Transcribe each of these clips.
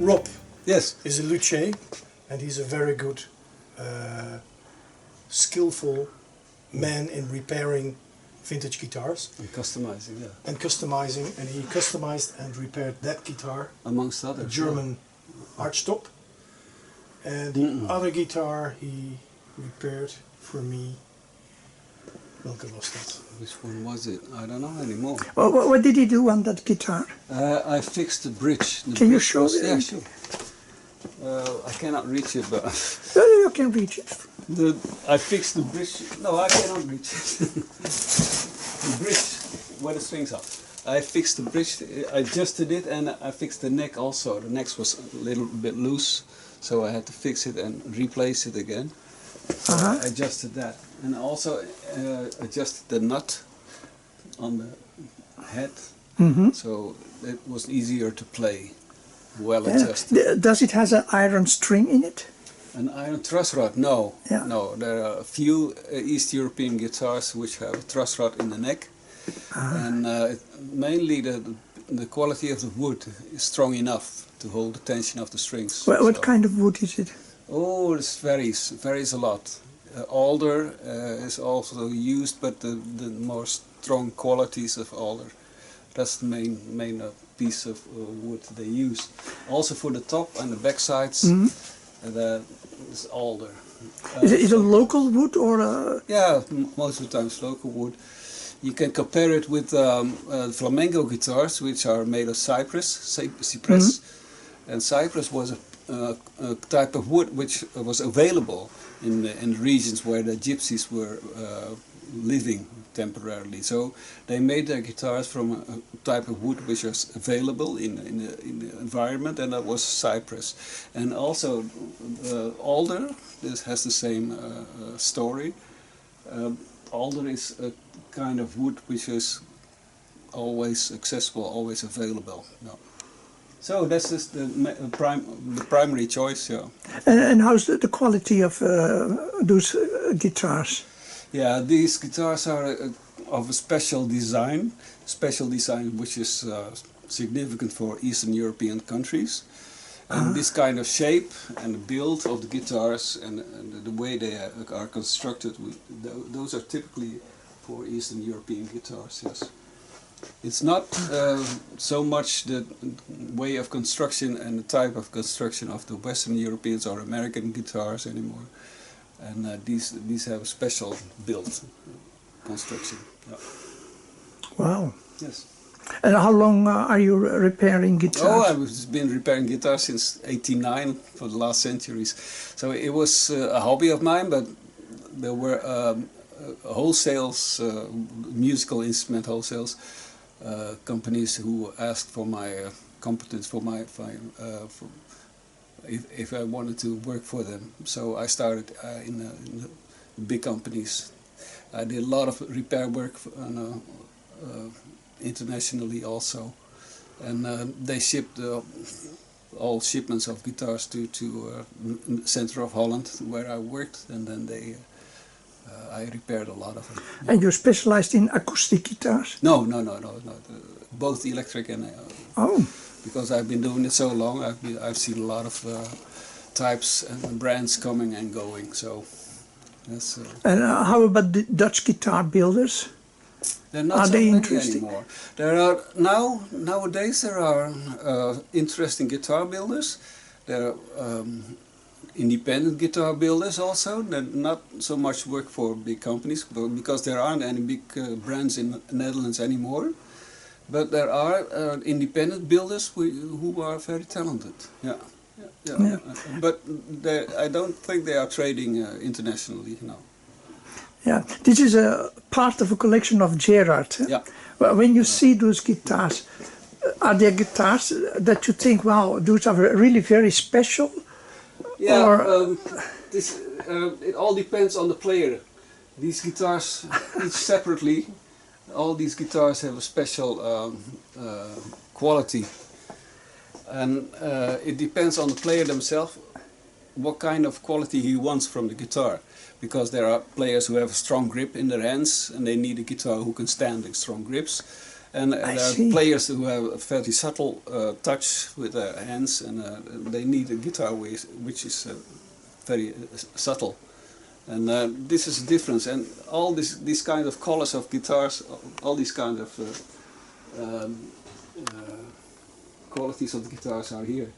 Rob Yes. is a luthier, and he's a very good, skillful man in repairing vintage guitars. And customizing, yeah. And customizing, and he customized and repaired that guitar, Amongst a others. German archtop. And the other guitar he repaired for me. Welke was dat? Which one was it? I don't know anymore. Well, what did he do on that guitar? I fixed the bridge. The Can you bridge show was, it? Yeah, sure. I cannot reach it, but You can reach it. I fixed the bridge. No, I cannot reach it. The bridge where the strings are. I fixed the bridge. I adjusted it, and I fixed the neck also. The neck was a little bit loose, so I had to fix it and replace it again. So I adjusted that, and also adjusted the nut on the head, so it was easier to play. Well adjusted. Does it has an iron string in it? An iron truss rod? No, Yeah. no. There are a few East European guitars which have a truss rod in the neck, and mainly the quality of the wood is strong enough to hold the tension of the strings. What kind of wood is it? Oh, it varies a lot. Alder is also used, but the more strong qualities of alder, that's the main piece of wood they use. Also for the top and the back sides, it's alder. Is it a local wood or a... Yeah, most of the time it's local wood. You can compare it with flamenco guitars, which are made of cypress, and cypress was a type of wood which was available in the regions where the gypsies were living temporarily. So they made their guitars from a type of wood which was available in the environment, and that was cypress. And also alder, this has the same story. Alder is a kind of wood which is always accessible, always available. No. So that's just the primary choice, yeah. And how's the quality of those guitars? Yeah, these guitars are of a special design which is significant for Eastern European countries. And this kind of shape and the build of the guitars and the way they are constructed, those are typically for Eastern European guitars, yes. It's not so much the way of construction and the type of construction of the Western Europeans or American guitars anymore. And these have a special build construction. Yeah. Wow. Yes. And how long are you repairing guitars? Oh, I've been repairing guitars since '89 for the last centuries. So it was a hobby of mine, but there were wholesales, musical instrument wholesales companies who asked for my competence, for if I wanted to work for them. So I started in the big companies. I did a lot of repair work internationally also, and they shipped all shipments of guitars to the center of Holland where I worked, and then I repaired a lot of them. And you're specialized in acoustic guitars? No. Both electric and because I've been doing it so long, I've seen a lot of types and brands coming and going. So that's. And how about the Dutch guitar builders? They're not Are so they many interesting? anymore. There are nowadays there are interesting guitar builders. There are independent guitar builders also. That not so much work for big companies, but because there aren't any big brands in the Netherlands anymore. But there are independent builders who are very talented. Yeah. But I don't think they are trading internationally now. Yeah, this is a part of a collection of Gerard. Yeah. Well, when you see those guitars, are there guitars that you think, wow, those are really very special? Yeah, Or, it all depends on the player. These guitars, each separately, all these guitars have a special quality. And it depends on the player themselves, what kind of quality he wants from the guitar. Because there are players who have a strong grip in their hands and they need a guitar who can stand the strong grips. And I there are see. players who have a very subtle touch with their hands, and they need a guitar which is very subtle. And this is a difference. And all these kind of colors of guitars, all these kind of qualities of the guitars are here.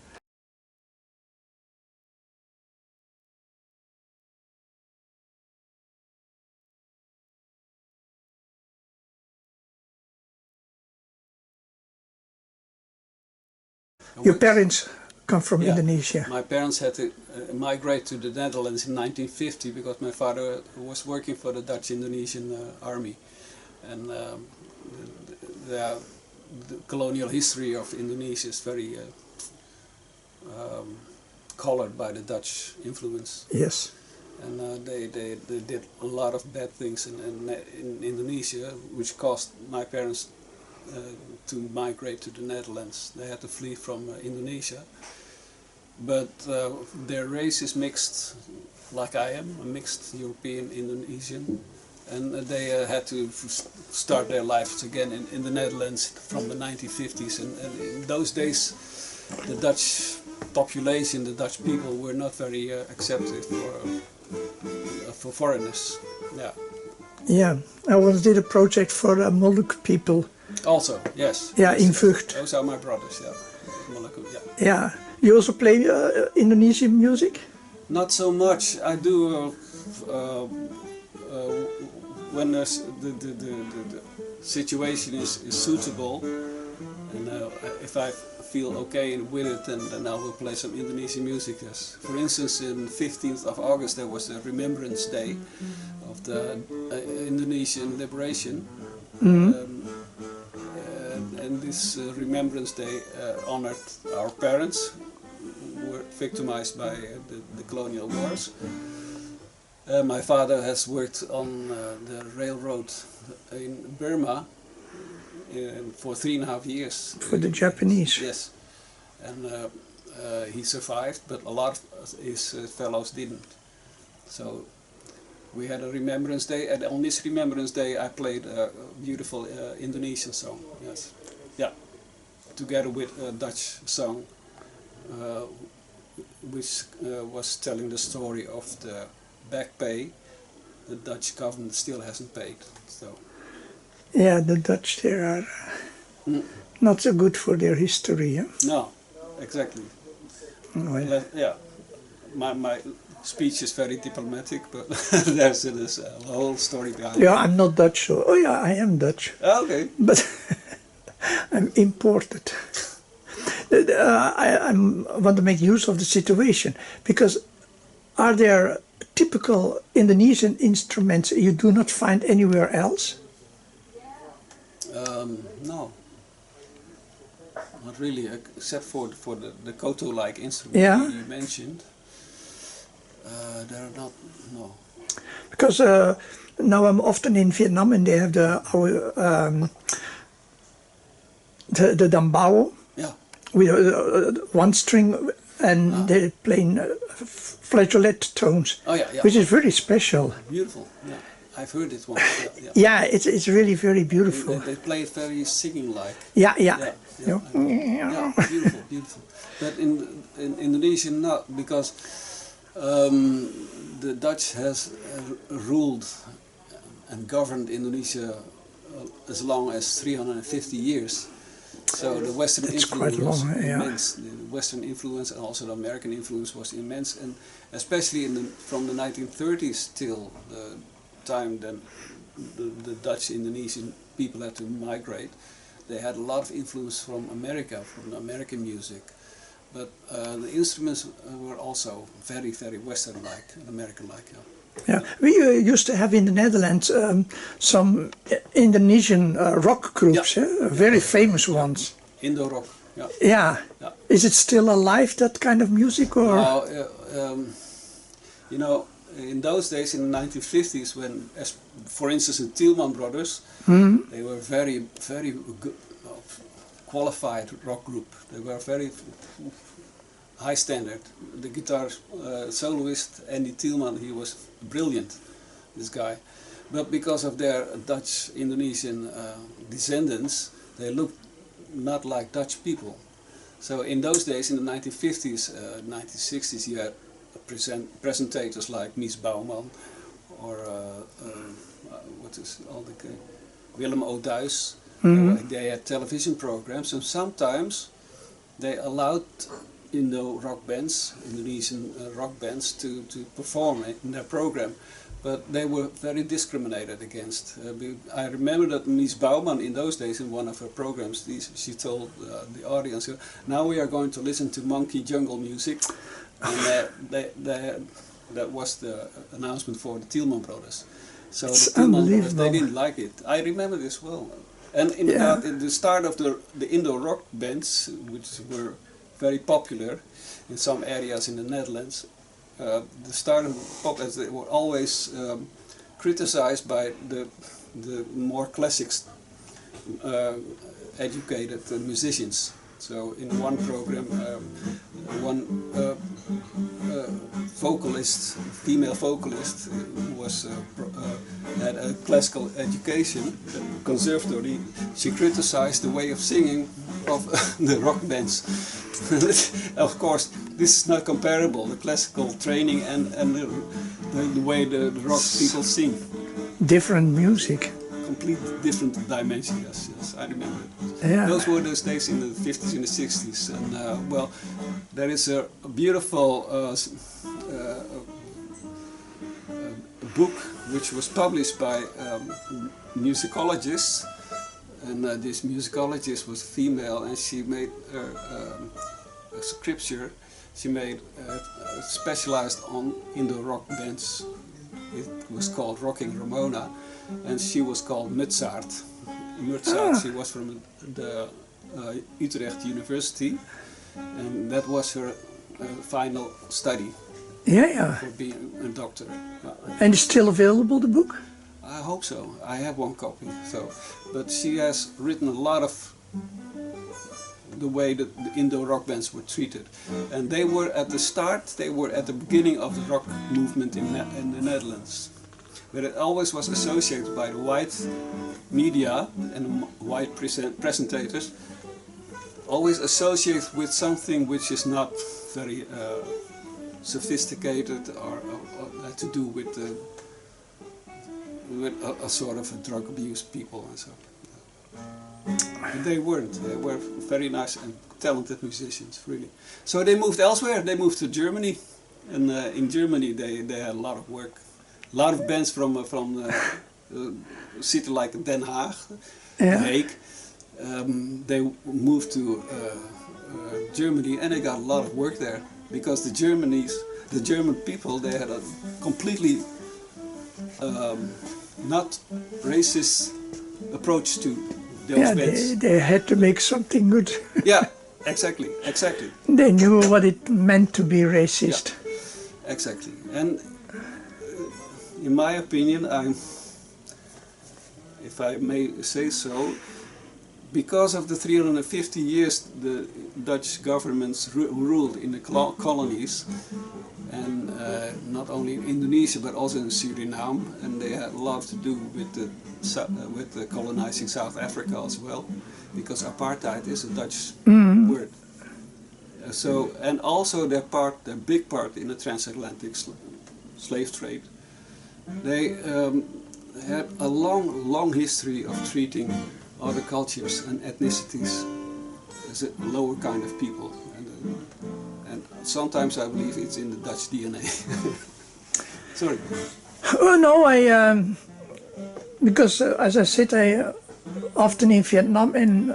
Your parents come from Yeah. Indonesia. My parents had to migrate to the Netherlands in 1950 because my father was working for the Dutch Indonesian army, and the colonial history of Indonesia is very colored by the Dutch influence. Yes. And they did a lot of bad things in Indonesia, which caused my parents to migrate to the Netherlands. They had to flee from Indonesia, but their race is mixed, like I am, a mixed European Indonesian, and they had to start their lives again in the Netherlands from the 1950s. And in those days, the Dutch population, the Dutch people, were not very accepting for foreigners. Yeah. Yeah, I once did a project for Molucca people. Also, yes. Yeah, yes, in Vught. Those are my brothers, yeah. Molucca, yeah. Yeah. You also play Indonesian music? Not so much. I do when the situation is suitable, and if I feel okay with it, then I will play some Indonesian music. Yes. For instance, on 15th of August there was a Remembrance Day of the Indonesian liberation. And this Remembrance Day honored our parents who were victimized by the colonial wars. My father has worked on the railroad in Burma for 3.5 years. For the Japanese? Yes. And he survived, but a lot of his fellows didn't. So we had a Remembrance Day, and on this Remembrance Day I played a beautiful Indonesian song, yes. Yeah, together with a Dutch song, which was telling the story of the back pay the Dutch government still hasn't paid. So. Yeah, the Dutch, they are not so good for their history. Yeah? No, exactly. Well. Yeah, my speech is very diplomatic, but there's a whole story behind it. Yeah, I'm not Dutch, so... Oh yeah, I am Dutch. Okay. But I'm imported. I want to make use of the situation, because are there typical Indonesian instruments you do not find anywhere else? No, not really, except for the koto-like instrument you mentioned. There are not, no. Because now I'm often in Vietnam, and they have the dambao, with one string, and they're playing flageolet tones, which is very special. Beautiful, yeah. I've heard it once. Yeah, it's really very beautiful. They play it very singing-like. Yeah. Beautiful, beautiful. But in Indonesia, not, because the Dutch has ruled and governed Indonesia as long as 350 years. So the Western influence was immense. The Western influence and also the American influence was immense, and especially from the 1930s till the time then the Dutch Indonesian people had to migrate. They had a lot of influence from America, from American music. But the instruments were also very, very Western-like and American-like. Yeah, we used to have in the Netherlands some Indonesian rock groups, very famous ones. Indo Rock. Yeah. Is it still alive, that kind of music, or? You know, in those days, in the 1950s, when, for instance, the Tielman brothers, they were very, very good, qualified rock group. They were very high standard. The guitar soloist Andy Tielman, he was brilliant, this guy. But because of their Dutch Indonesian descendants, they looked not like Dutch people. So in those days, in the 1950s, 1960s, you had presentators like Mies Bouwman or what is all the Willem O'Duis. They had television programs, and sometimes they allowed Indonesian rock bands to perform in their program, but they were very discriminated against. I remember that Mies Bouwman in those days in one of her programs, she told the audience, now we are going to listen to monkey jungle music, and that was the announcement for the Tielman brothers. So the Tielman brothers, they didn't like it. I remember this well. And in the start of the Indo Rock bands, which were very popular in some areas in the Netherlands, the start of pop bands, they were always criticized by the more classics educated musicians. So in one program, one vocalist, female vocalist, who was had a classical education, conservatory, she criticized the way of singing of the rock bands. Of course, this is not comparable, the classical training and the way the rock people sing. Different music. Completely different dimension, yes, I remember it. Yeah. Those were those days in the 50s and the 60s, and well, there is a beautiful book which was published by musicologists, and this musicologist was female, and she made a scripture. She made specialized on Indo Rock bands. It was called Rocking Ramona, and she was called Mosterd. She was from the Utrecht University, and that was her final study for being a doctor. And it's still available, the book? I hope so. I have one copy. But she has written a lot of the way that the Indo rock bands were treated, and they were at the start. They were at the beginning of the rock movement in the Netherlands. But it always was associated by the white media and white presentators, always associated with something which is not very sophisticated or had to do with a sort of a drug abuse people and so. But they weren't. They were very nice and talented musicians, really. So they moved elsewhere. They moved to Germany, and in Germany they had a lot of work. A lot of bands from a city like Den Haag, The Hague. They moved to Germany, and they got a lot of work there because the German people, they had a completely not racist approach to those bands. They had to make something good. Yeah, exactly. They knew what it meant to be racist. Yeah, exactly. And in my opinion, if I may say so, because of the 350 years the Dutch governments ruled in the colonies, and not only in Indonesia but also in Suriname, and they had a lot to do with the colonizing South Africa as well, because apartheid is a Dutch word. So, and also their big part in the transatlantic slave trade. They had a long history of treating other cultures and ethnicities as a lower kind of people, and sometimes I believe it's in the Dutch DNA. Sorry. Oh no, because as I said, I often in Vietnam, and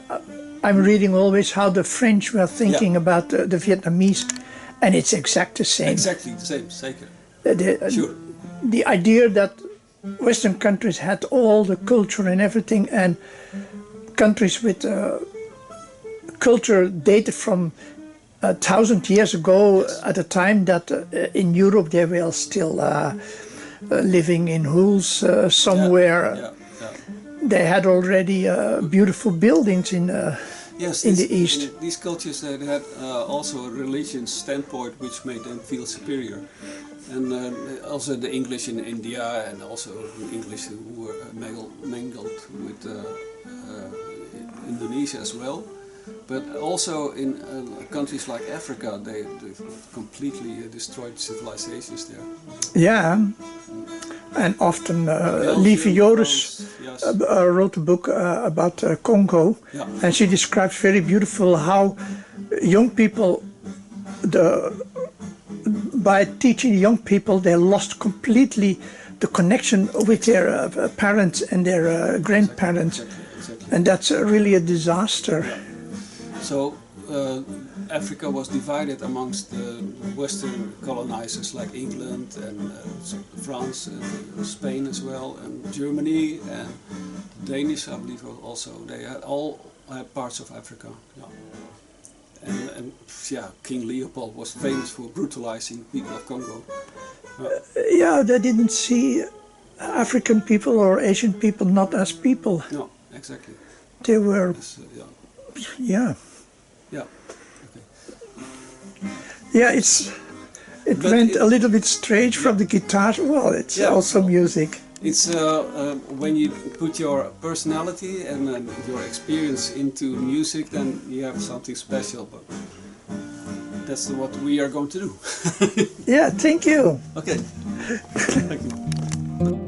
I'm reading always how the French were thinking about the Vietnamese, and it's exactly the same. Exactly the same, zeker. Sure. The idea that Western countries had all the culture and everything, and countries with culture dated from 1,000 years ago, at a time that in Europe they were still living in huts somewhere. They had already beautiful buildings in the East. These cultures they had also a religious standpoint which made them feel superior. And also the English in India, and also the English who were mingled with Indonesia as well. But also in countries like Africa, they completely destroyed civilizations there. Yeah, and often Lieve Joris Yes. wrote a book about Congo, Yeah. and she describes very beautiful how young people, by teaching young people, they lost completely the connection with their parents and their grandparents, Exactly. and that's really a disaster. So Africa was divided amongst the Western colonizers like England and France and Spain as well, and Germany and Danish, I believe also. They had all parts of Africa. Yeah. And yeah, King Leopold was famous for brutalizing people of Congo. Yeah, they didn't see African people or Asian people not as people. No, exactly. They were, Yes, yeah. yeah. Yeah. Okay. Yeah, it But went a little bit strange from the guitar. Well, it's Yeah. also music. It's when you put your personality and your experience into music, then you have something special. But that's what we are going to do. Yeah, thank you. Okay. Thank you.